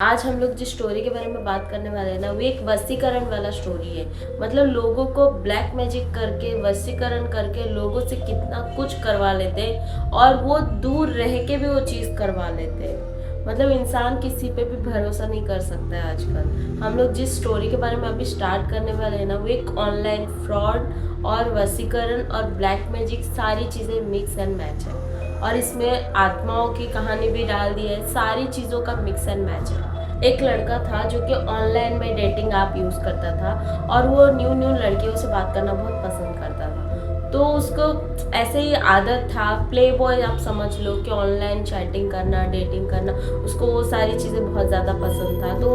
आज हम लोग जिस स्टोरी के बारे में बात करने वाले हैं ना, वो एक वशीकरण वाला स्टोरी है। मतलब लोगों को ब्लैक मैजिक करके, वशीकरण करके लोगों से कितना कुछ करवा लेते हैं और वो दूर रह के भी वो चीज़ करवा लेते हैं। मतलब इंसान किसी पे भी भरोसा नहीं कर सकता है आजकल। हम लोग जिस स्टोरी के बारे में अभी स्टार्ट करने वाले हैं ना, वो एक ऑनलाइन फ्रॉड और वशीकरण और ब्लैक मैजिक सारी चीज़ें मिक्स एंड मैच है। और इसमें आत्माओं की कहानी भी डाल दी है, सारी चीज़ों का मिक्स एंड मैच है। एक लड़का था जो कि ऑनलाइन में डेटिंग ऐप यूज़ करता था और वो न्यू न्यू लड़कियों से बात करना बहुत पसंद करता था। तो उसको ऐसे ही आदत था, प्ले बॉय आप समझ लो कि ऑनलाइन चैटिंग करना, डेटिंग करना, उसको वो सारी चीज़ें बहुत ज़्यादा पसंद था। तो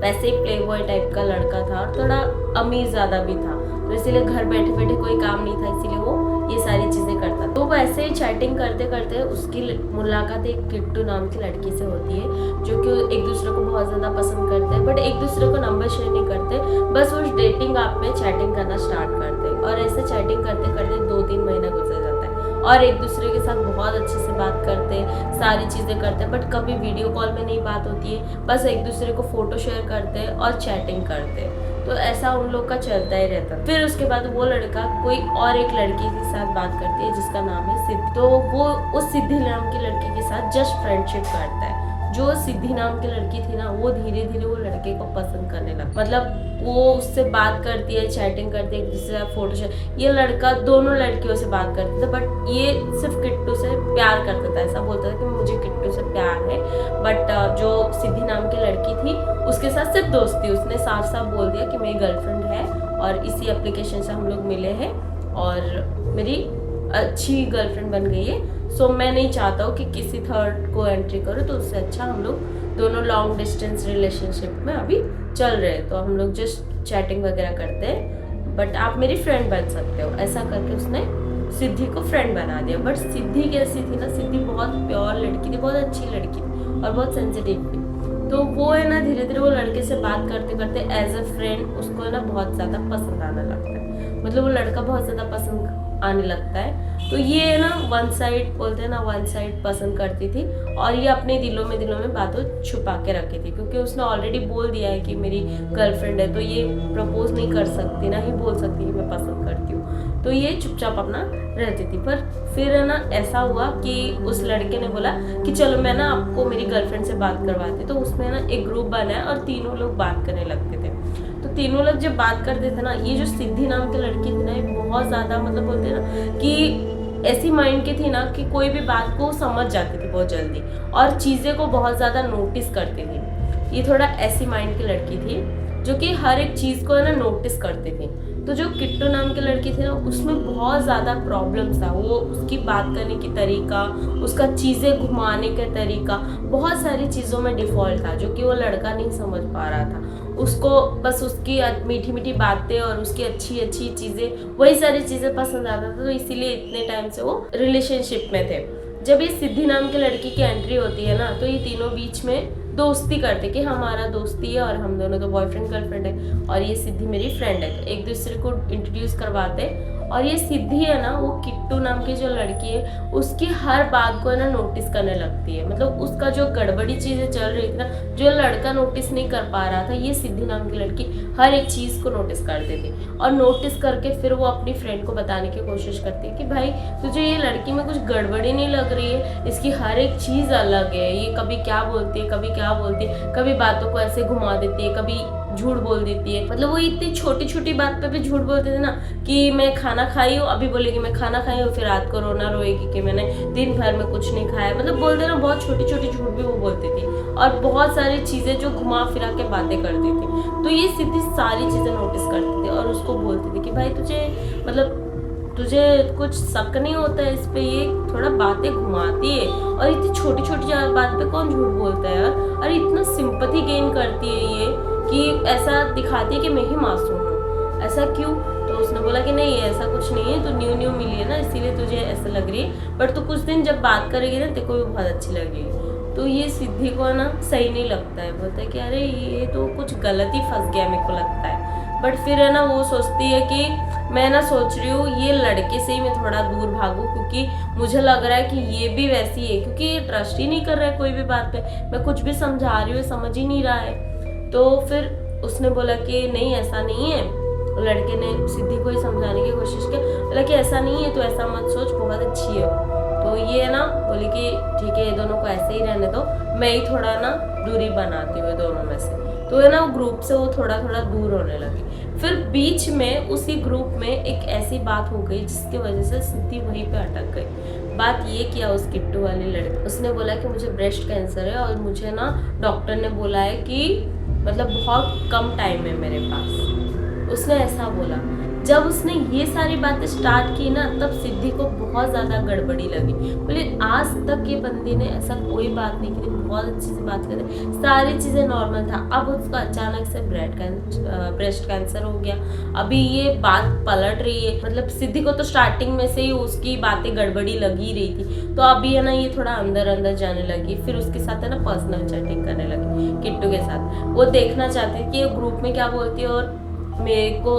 वैसे ही प्ले बॉय टाइप का लड़का था और थोड़ा अमीर ज़्यादा भी था, तो इसीलिए घर बैठे बैठे कोई काम नहीं था, इसीलिए वो ये सारी चीज़ें करता। तो वैसे ही चैटिंग करते करते उसकी मुलाकात एक किट्टू नाम की लड़की से होती है, जो कि एक दूसरे को बहुत ज़्यादा पसंद करते हैं, बट एक दूसरे को नंबर शेयर नहीं करते, बस उस डेटिंग ऐप में चैटिंग करना स्टार्ट करते हैं। और ऐसे चैटिंग करते करते 2-3 महीना गुजर जाता है और एक दूसरे के साथ बहुत अच्छे से बात करते हैं, सारी चीज़ें करते हैं, बट कभी वीडियो कॉल में नहीं बात होती है, बस एक दूसरे को फ़ोटो शेयर करते हैं और चैटिंग करते हैं। तो ऐसा उन लोग का चलता ही रहता है। फिर उसके बाद वो लड़का कोई और एक लड़की के साथ बात करती है जिसका नाम है सिद्धि। तो वो उस सिद्धि नाम की लड़की के साथ जस्ट फ्रेंडशिप करता है। जो सिद्धि नाम की लड़की थी ना, वो धीरे धीरे वो लड़के को पसंद करने लगा। मतलब वो उससे बात करती है, चैटिंग करती है, एक दूसरे का फोटो शेयर। ये लड़का दोनों लड़कियों से बात करता था, बट ये सिर्फ किट्टू से प्यार करता था। ऐसा बोलता था कि मुझे किट्टू से प्यार है, बट जो सिद्धि नाम की लड़की थी उसके साथ सिर्फ दोस्ती। उसने साफ साफ बोल दिया कि मेरी गर्लफ्रेंड है और इसी एप्लीकेशन से हम लोग मिले हैं और मेरी अच्छी गर्लफ्रेंड बन गई है, सो मैं नहीं चाहता हूँ कि किसी थर्ड को एंट्री करो, तो उससे अच्छा हम लोग दोनों लॉन्ग डिस्टेंस रिलेशनशिप में अभी चल रहे हैं, तो हम लोग जस्ट चैटिंग वगैरह करते हैं, बट आप मेरी फ्रेंड बन सकते हो। ऐसा करके उसने सिद्धि को फ्रेंड बना दिया। बट सिद्धि कैसी थी ना, सिद्धि बहुत प्योर लड़की थी, बहुत अच्छी लड़की थी और बहुत सेंसिटिव थी। तो वो है ना, धीरे धीरे वो लड़के से बात करते करते एज अ फ्रेंड उसको ना बहुत ज़्यादा पसंद आने लगता है। मतलब वो लड़का बहुत ज़्यादा पसंद आने लगता है। तो ये ना वन साइड बोलते हैं ना, वन साइड पसंद करती थी और ये अपने दिलों में बातों छुपा के रखी थी, क्योंकि उसने ऑलरेडी बोल दिया है कि मेरी गर्लफ्रेंड है, तो ये प्रपोज नहीं कर सकती, ना ही बोल सकती कि मैं पसंद करती हूँ। तो ये चुपचाप अपना रहती थी। पर फिर है ना ऐसा हुआ कि उस लड़के ने बोला कि चलो मैं ना आपको मेरी गर्लफ्रेंड से बात करवाती। तो उसमें ना एक ग्रुप बनाया और तीनों लोग बात करने लगते थे। तो तीनों लोग जब बात करते थे ना, ये जो सिद्धि नाम की लड़की थी ना, ये बहुत ज़्यादा मतलब बोलते हैं ना कि ऐसी माइंड की थी ना कि कोई भी बात को समझ जाती थी बहुत जल्दी और चीज़ें को बहुत ज़्यादा नोटिस करती थी। ये थोड़ा ऐसी माइंड की लड़की थी जो कि हर एक चीज़ को है ना नोटिस करती थी। तो जो किट्टू नाम की लड़की थी ना, उसमें बहुत ज़्यादा प्रॉब्लम्स था। वो उसकी बात करने की तरीका, उसका चीज़ें घुमाने का तरीका, बहुत सारी चीज़ों में डिफ़ॉल्ट था जो कि वो लड़का नहीं समझ पा रहा था। उसको बस उसकी मीठी मीठी बातें और उसकी अच्छी अच्छी चीज़ें, वही सारी चीज़ें पसंद आता था। तो इसीलिए इतने टाइम से वो रिलेशनशिप में थे। जब ये सिद्धि नाम की लड़की की एंट्री होती है ना, तो ये तीनों बीच में दोस्ती करते कि हमारा दोस्ती है और हम दोनों तो बॉयफ्रेंड गर्लफ्रेंड है और ये सिद्धि मेरी फ्रेंड है। तो एक दूसरे को इंट्रोड्यूस करवाते और ये सिद्धि है ना, वो किट्टू नाम की जो लड़की है उसकी हर बात को है ना नोटिस करने लगती है। मतलब उसका जो गड़बड़ी चीज़ें चल रही थी ना, जो लड़का नोटिस नहीं कर पा रहा था, ये सिद्धि नाम की लड़की हर एक चीज़ को नोटिस करती थी और नोटिस करके फिर वो अपनी फ्रेंड को बताने की कोशिश करती है कि भाई तुझे ये लड़की में कुछ गड़बड़ी नहीं लग रही है, इसकी हर एक चीज़ अलग है, ये कभी क्या बोलती है, कभी क्या बोलती है, कभी बातों को ऐसे घुमा देती है, कभी झूठ बोल देती है। मतलब वो इतनी छोटी छोटी बात पे भी झूठ बोलते थे ना कि मैं खाना खाई हूँ, अभी बोलेगी मैं खाना खाई हूँ, फिर रात को रोना रोएगी कि मैंने दिन भर में कुछ नहीं खाया। मतलब बोलते ना, बहुत छोटी छोटी झूठ भी वो बोलती थी और बहुत सारी चीज़ें जो घुमा फिरा के बातें करती थी। तो ये सिद्धि सारी चीज़ें नोटिस करती थी और उसको बोलती थी कि भाई तुझे कुछ शक नहीं होता है इस पे, ये थोड़ा बातें घुमाती है और इतनी छोटी छोटी बात पे कौन झूठ बोलता है यार, और इतना सिंपैथी गेन करती है ये कि ऐसा दिखाती है कि मैं ही मासूम हूँ, ऐसा क्यों। तो उसने बोला कि नहीं ऐसा कुछ नहीं है, तो न्यू मिली है ना इसीलिए तुझे ऐसा लग रही है, बट तो कुछ दिन जब बात करेगी ना तेरे को भी बहुत अच्छी लगेगी। तो ये सिद्धि को ना सही नहीं लगता है, बोलता है कि अरे ये तो कुछ गलत ही फंस गया मेरे को लगता है। बट फिर है ना वो सोचती है कि मैं ना सोच रही हूँ ये लड़के से ही मैं थोड़ा दूर भागूं, क्योंकि मुझे लग रहा है कि ये भी वैसी है, क्योंकि ये ट्रस्ट ही नहीं कर रहा है कोई भी बात पे, मैं कुछ भी समझा रही हूँ समझ ही नहीं रहा है। तो फिर उसने बोला कि नहीं ऐसा नहीं है, लड़के ने सिद्धि को ही समझाने की कोशिश की, बोला कि ऐसा नहीं है, तो ऐसा मत सोच, बहुत अच्छी है। तो ये है ना बोली कि ठीक है ये दोनों को ऐसे ही रहने दो, मैं ही थोड़ा ना दूरी बनाती हूँ दोनों में से। तो है ना ग्रुप से वो थोड़ा थोड़ा दूर होने लगी। फिर बीच में उसी ग्रुप में एक ऐसी बात हो गई जिसकी वजह से सिद्धि वहीं पे अटक गई। बात ये किया उस किट्टू वाली लड़की, उसने बोला कि मुझे ब्रेस्ट कैंसर है और मुझे ना डॉक्टर ने बोला है कि मतलब बहुत कम टाइम है मेरे पास, उसने ऐसा बोला। जब उसने ये सारी बातें स्टार्ट की ना तब सिद्धि को बहुत ज़्यादा गड़बड़ी लगी। बोले आज तक ये बंदी ने ऐसा कोई बात नहीं की थी, बहुत अच्छी से बात करते, सारी चीज़ें नॉर्मल था। अब उसका अचानक से ब्रेस्ट कैंसर हो गया, अभी ये बात पलट रही है। मतलब सिद्धि को तो स्टार्टिंग में से ही उसकी बातें गड़बड़ी लगी रही थी, तो अभी है ना ये थोड़ा अंदर अंदर जाने लगी। फिर उसके साथ है ना पर्सनल चैटिंग करने लगी किट्टू के साथ। वो देखना चाहती थी कि ग्रुप में क्या बोलती है और मेरे को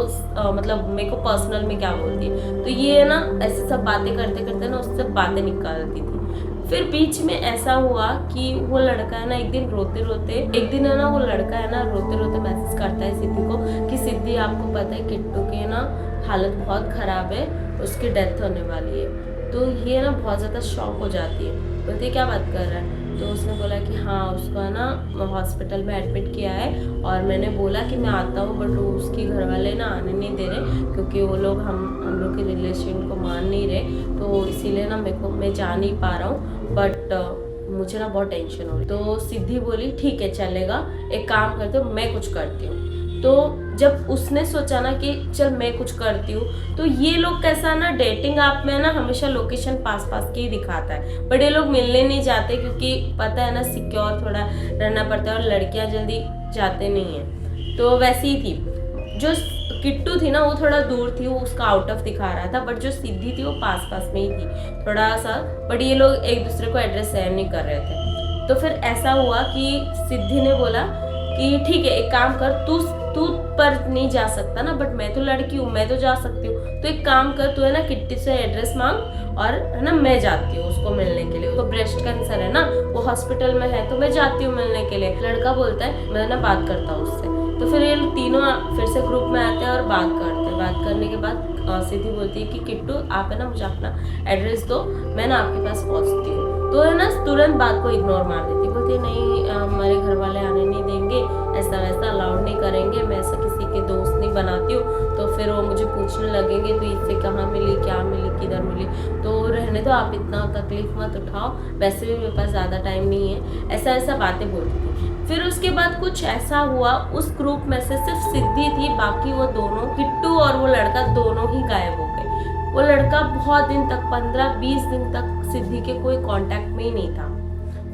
मतलब मेरे को पर्सनल में क्या बोलती है। तो ये है ना ऐसे सब बातें करते करते ना उससे बातें निकालती थी। फिर बीच में ऐसा हुआ कि वो लड़का है ना एक दिन है ना वो लड़का है ना रोते रोते मैसेज करता है सिद्धि को कि सिद्धि आपको पता है किट्टू की ना हालत बहुत खराब है, उसकी डेथ होने वाली है। तो ये ना बहुत ज़्यादा शॉक हो जाती है, बोलती है क्या बात कर रहा है। तो उसने बोला कि हाँ उसको है ना हॉस्पिटल में एडमिट किया है और मैंने बोला कि मैं आता हूँ, बट उसके घर वाले ना आने नहीं दे रहे, क्योंकि वो लोग हम लोग के रिलेशन को मान नहीं रहे, तो इसीलिए ना मैं जा नहीं पा रहा हूँ, बट मुझे ना बहुत टेंशन हो रही। तो सिद्धि बोली ठीक है चलेगा, एक काम करते हो मैं कुछ करती हूँ। तो जब उसने सोचा ना कि चल मैं कुछ करती हूँ, तो ये लोग कैसा ना डेटिंग ऐप में ना हमेशा लोकेशन पास के ही दिखाता है, बट ये लोग मिलने नहीं जाते क्योंकि पता है ना सिक्योर थोड़ा रहना पड़ता है और लड़कियां जल्दी जाते नहीं हैं। तो वैसी ही थी, जो किट्टू थी ना वो थोड़ा दूर थी, वो उसका आउट ऑफ दिखा रहा था, बट जो सिद्धि थी वो पास में ही थी थोड़ा सा, बट ये लोग एक दूसरे को एड्रेस शेयर नहीं कर रहे थे। तो फिर ऐसा हुआ कि सिद्धि ने बोला कि ठीक है एक काम कर, तू पर नहीं जा सकता ना, बट मैं तो लड़की हूँ मैं तो जा सकती हूँ, तो एक काम कर तू है ना किट्टी से एड्रेस मांग और है ना मैं जाती हूँ उसको मिलने के लिए, उसको ब्रेस्ट कैंसर है ना वो हॉस्पिटल में है, तो मैं जाती हूँ मिलने के लिए। लड़का बोलता है मैं ना बात करता हूँ उससे। तो फिर ये तीनों फिर से ग्रुप में आते हैं और बात करते हैं। बात करने के बाद सिद्धि बोलती है कि किट्टू आप है ना मुझे अपना एड्रेस दो, मैं ना आपके पास पहुँचती हूँ। तो है ना तुरंत बात को इग्नोर मार देती, बोलती है नहीं हमारे घर वाले आने नहीं देंगे, ऐसा वैसा अलाउड नहीं करेंगे, मैं ऐसा किसी के दोस्त नहीं बनाती हूँ, तो फिर वो मुझे पूछने लगेंगे तो इससे कहाँ मिली क्या मिली किधर मिली, तो रहने दो आप इतना तकलीफ मत उठाओ, वैसे भी मेरे पास ज़्यादा टाइम नहीं है, ऐसा बातें बोलती थी। फिर उसके बाद कुछ ऐसा हुआ उस ग्रुप में से सिर्फ सिद्धि थी, बाकी वो दोनों किट्टू और वो लड़का दोनों ही गायब हो गए। वो लड़का बहुत दिन तक 15-20 दिन तक सिद्धि के कोई कांटेक्ट में ही नहीं था,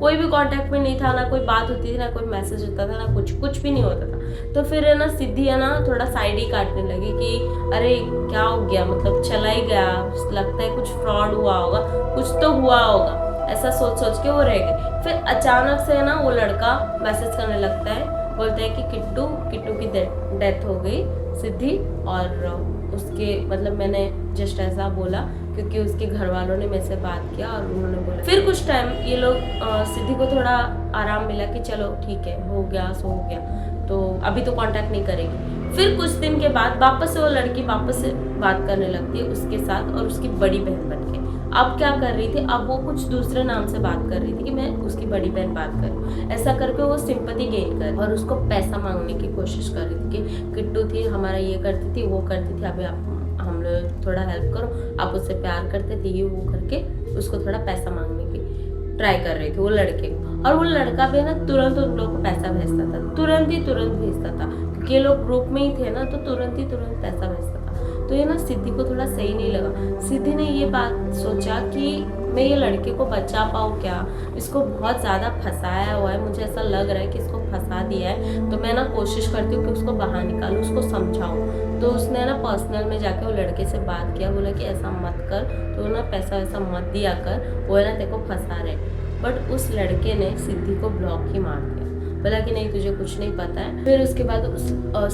कोई भी कांटेक्ट में नहीं था, ना कोई बात होती थी ना कोई मैसेज होता था ना कुछ भी नहीं होता था। तो फिर है ना सिद्धि है ना थोड़ा साइड ही काटने लगी कि अरे क्या हो गया, मतलब चला ही गया, लगता है कुछ फ्रॉड हुआ होगा, कुछ तो हुआ होगा, ऐसा सोच के वो रह गए। फिर अचानक से है ना वो लड़का मैसेज करने लगता है, बोलता है कि किट्टू की डेथ हो गई सिद्धि, और उसके मतलब मैंने जस्ट ऐसा बोला क्योंकि उसके घर वालों ने मेरे से बात किया और उन्होंने बोला। फिर कुछ टाइम ये लोग सिद्धि को थोड़ा आराम मिला कि चलो ठीक है हो गया सो हो गया, तो अभी तो कांटेक्ट नहीं करेगी। फिर कुछ दिन के बाद वापस से वो लड़की वापस से बात करने लगती है उसके साथ और उसकी बड़ी बहन बन के। अब क्या कर रही थी, अब वो कुछ दूसरे नाम से बात कर रही थी कि मैं उसकी बड़ी बहन बात करूँ, ऐसा करके वो सिंपैथी गेन कर और उसको पैसा मांगने की कोशिश कर रही थी कि किट्टू थी हमारा ये करती थी वो करती थी, अभी आप हम लोग थोड़ा हेल्प करो, आप उससे प्यार करते थे, ये वो करके उसको थोड़ा पैसा मांगने की ट्राई कर रही थी वो लड़के को। और वो लड़का भी ना तुरंत उन लोगों को पैसा भेजता था, तुरंत भेजता था, क्योंकि ये लोग ग्रुप में ही थे ना, तो तुरंत पैसा भेजता था। तो ये ना सिद्धि को थोड़ा सही नहीं लगा। सिद्धि ने ये बात सोचा कि मैं ये लड़के को बचा पाऊँ क्या, इसको बहुत ज़्यादा फंसाया हुआ है, मुझे ऐसा लग रहा है कि इसको फंसा दिया है, तो मैं ना कोशिश करती हूँ कि उसको बाहर निकालूँ, उसको समझाऊँ। तो उसने ना पर्सनल में जाके वो लड़के से बात किया, बोला कि ऐसा मत कर, तो ना पैसा वैसा मत दिया कर, वो है ना तेरे को फंसा रहे। बट उस लड़के ने सिद्धि को ब्लॉक ही मार दिया। बोला कि नहीं तुझे कुछ नहीं पता है। फिर उसके बाद उस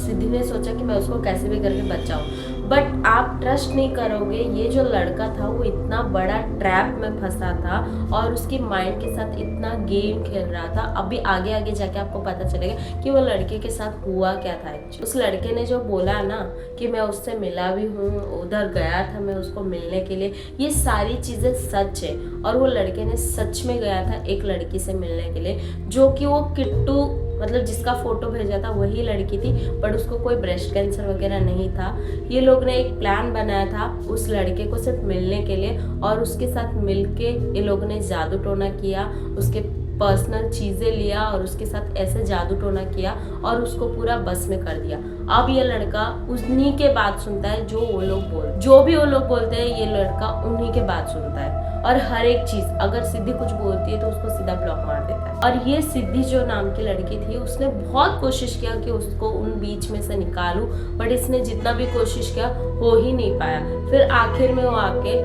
सिद्धि ने सोचा कि मैं उसको कैसे भी करके बचाऊं। बट आप ट्रस्ट नहीं करोगे, ये जो लड़का था वो इतना बड़ा ट्रैप में फंसा था और उसकी माइंड के साथ इतना गेम खेल रहा था। अभी आगे आगे जाके आपको पता चलेगा कि वो लड़के के साथ हुआ क्या था। उस लड़के ने जो बोला ना कि मैं उससे मिला भी हूँ, उधर गया था मैं उसको मिलने के लिए, ये सारी चीज़ें सच है। और वो लड़के ने सच में गया था एक लड़की से मिलने के लिए, जो कि वो किट्टू मतलब जिसका फोटो भेजा था वही लड़की थी, बट उसको कोई ब्रेस्ट कैंसर वगैरह नहीं था। ये लोग ने एक प्लान बनाया था उस लड़के को सिर्फ मिलने के लिए, और उसके साथ मिलके ये लोग ने जादू टोना किया, उसके पर्सनल चीज़ें लिया और उसके साथ ऐसे जादू टोना किया और उसको पूरा बस में कर दिया। अब ये लड़का उन्हीं के बात सुनता है जो भी वो लोग बोलते हैं, ये लड़का उन्हीं के बात सुनता है। और हर एक चीज़ अगर सिद्धि कुछ बोलती है तो उसको सीधा ब्लॉक मार देता है। और ये सिद्धि जो नाम की लड़की थी उसने बहुत कोशिश किया कि उसको उन बीच में से निकालूं, बट इसने जितना भी कोशिश किया हो ही नहीं पाया। फिर आखिर में वो आके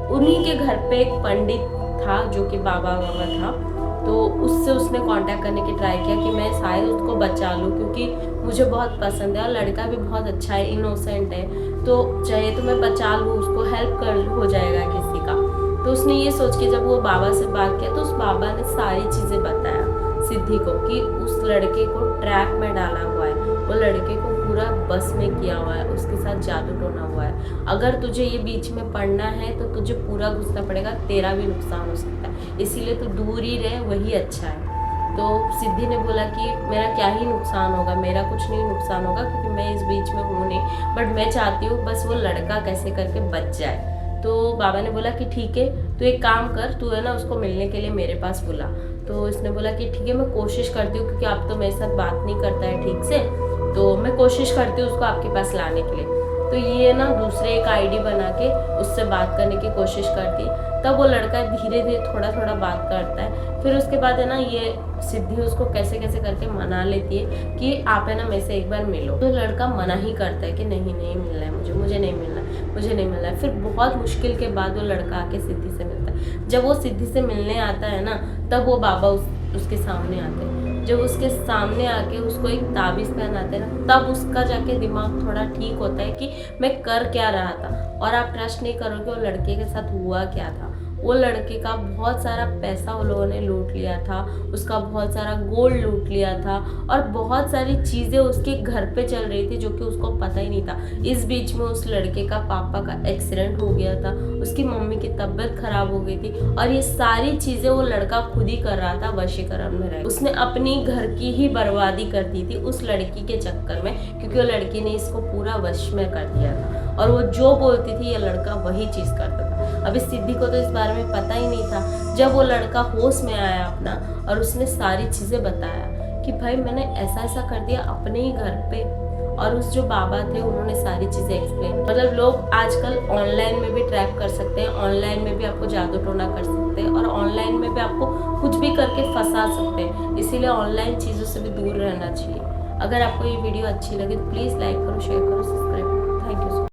उन्हीं के घर पे एक पंडित था जो कि बाबा था, तो उससे उसने कांटेक्ट करने की ट्राई किया कि मैं शायद उसको बचा लूँ, क्योंकि मुझे बहुत पसंद है और लड़का भी बहुत अच्छा है, इनोसेंट है, तो चाहिए तो मैं बचा लूँ उसको, हेल्प कर हो जाएगा किसी का। तो उसने ये सोच के जब वो बाबा से बात किया तो उस बाबा ने सारी चीज़ें बताया सिद्धि को कि उस लड़के को ट्रैप में डाला हुआ है, वो लड़के को पूरा बस में किया हुआ है, उसके साथ जादू टोना हुआ है। अगर तुझे ये बीच में पढ़ना है तो तुझे पूरा घुसना पड़ेगा, तेरा भी नुकसान हो सकता है, इसीलिए तू दूर ही रहे, वही अच्छा है। तो सिद्धि ने बोला कि मेरा क्या ही नुकसान होगा, मेरा कुछ नहीं नुकसान होगा क्योंकि मैं इस बीच में हूँ नहीं, बट मैं चाहती हूँ बस वो लड़का कैसे करके बच जाए। तो बाबा ने बोला कि ठीक है, तू एक काम कर, तू है ना उसको मिलने के लिए मेरे पास बुला। तो इसने बोला कि ठीक है मैं कोशिश करती हूँ, क्योंकि आप तो मेरे साथ बात नहीं करता है ठीक से, तो मैं कोशिश करती हूँ उसको आपके पास लाने के लिए। तो ये ना दूसरे एक आईडी बना के उससे बात करने की कोशिश करती, तब वो लड़का धीरे धीरे थोड़ा थोड़ा बात करता है। फिर उसके बाद है ना ये सिद्धि उसको कैसे कैसे करके मना लेती है कि आप है ना मेरे से एक बार मिलो। तो लड़का मना ही करता है कि नहीं नहीं मिलना है मुझे नहीं मिलना है, मुझे नहीं मिलना है। फिर बहुत मुश्किल के बाद वो लड़का आके सिद्धि से मिलता है। जब वो सिद्धि से मिलने आता है ना, तब वो बाबा उसके सामने आते हैं। जब उसके सामने आके उसको एक ताबीज़ पहनाते हैं ना, तब उसका जाके दिमाग थोड़ा ठीक होता है कि मैं कर क्या रहा था। और आप ट्रस्ट नहीं करोगे वो लड़के के साथ हुआ क्या था। वो लड़के का बहुत सारा पैसा वो लोगों ने लूट लिया था, उसका बहुत सारा गोल्ड लूट लिया था और बहुत सारी चीज़ें उसके घर पे चल रही थी जो कि उसको पता ही नहीं था। इस बीच में उस लड़के का पापा का एक्सीडेंट हो गया था, उसकी मम्मी की तबीयत खराब हो गई थी और ये सारी चीज़ें वो लड़का खुद ही कर रहा था वशीकरण में रह। उसने अपनी घर की ही बर्बादी कर दी थी उस लड़की के चक्कर में, क्योंकि वो लड़की ने इसको पूरा वश में कर दिया था और वो जो बोलती थी ये लड़का वही चीज़ करता था। अभी सिद्धि को तो इस बारे में पता ही नहीं था। जब वो लड़का होश में आया अपना और उसने सारी चीज़ें बताया कि भाई मैंने ऐसा ऐसा कर दिया अपने ही घर पे, और उस जो बाबा थे उन्होंने सारी चीज़ें एक्सप्लेन। मतलब लोग आजकल ऑनलाइन में भी ट्रैप कर सकते हैं, ऑनलाइन में भी आपको जादू टोना कर सकते हैं और ऑनलाइन में भी आपको कुछ भी करके फंसा सकते हैं। इसीलिए ऑनलाइन चीज़ों से भी दूर रहना चाहिए। अगर आपको ये वीडियो अच्छी लगे तो प्लीज़ लाइक करो, शेयर करो, सब्सक्राइब करो। Thank you so much.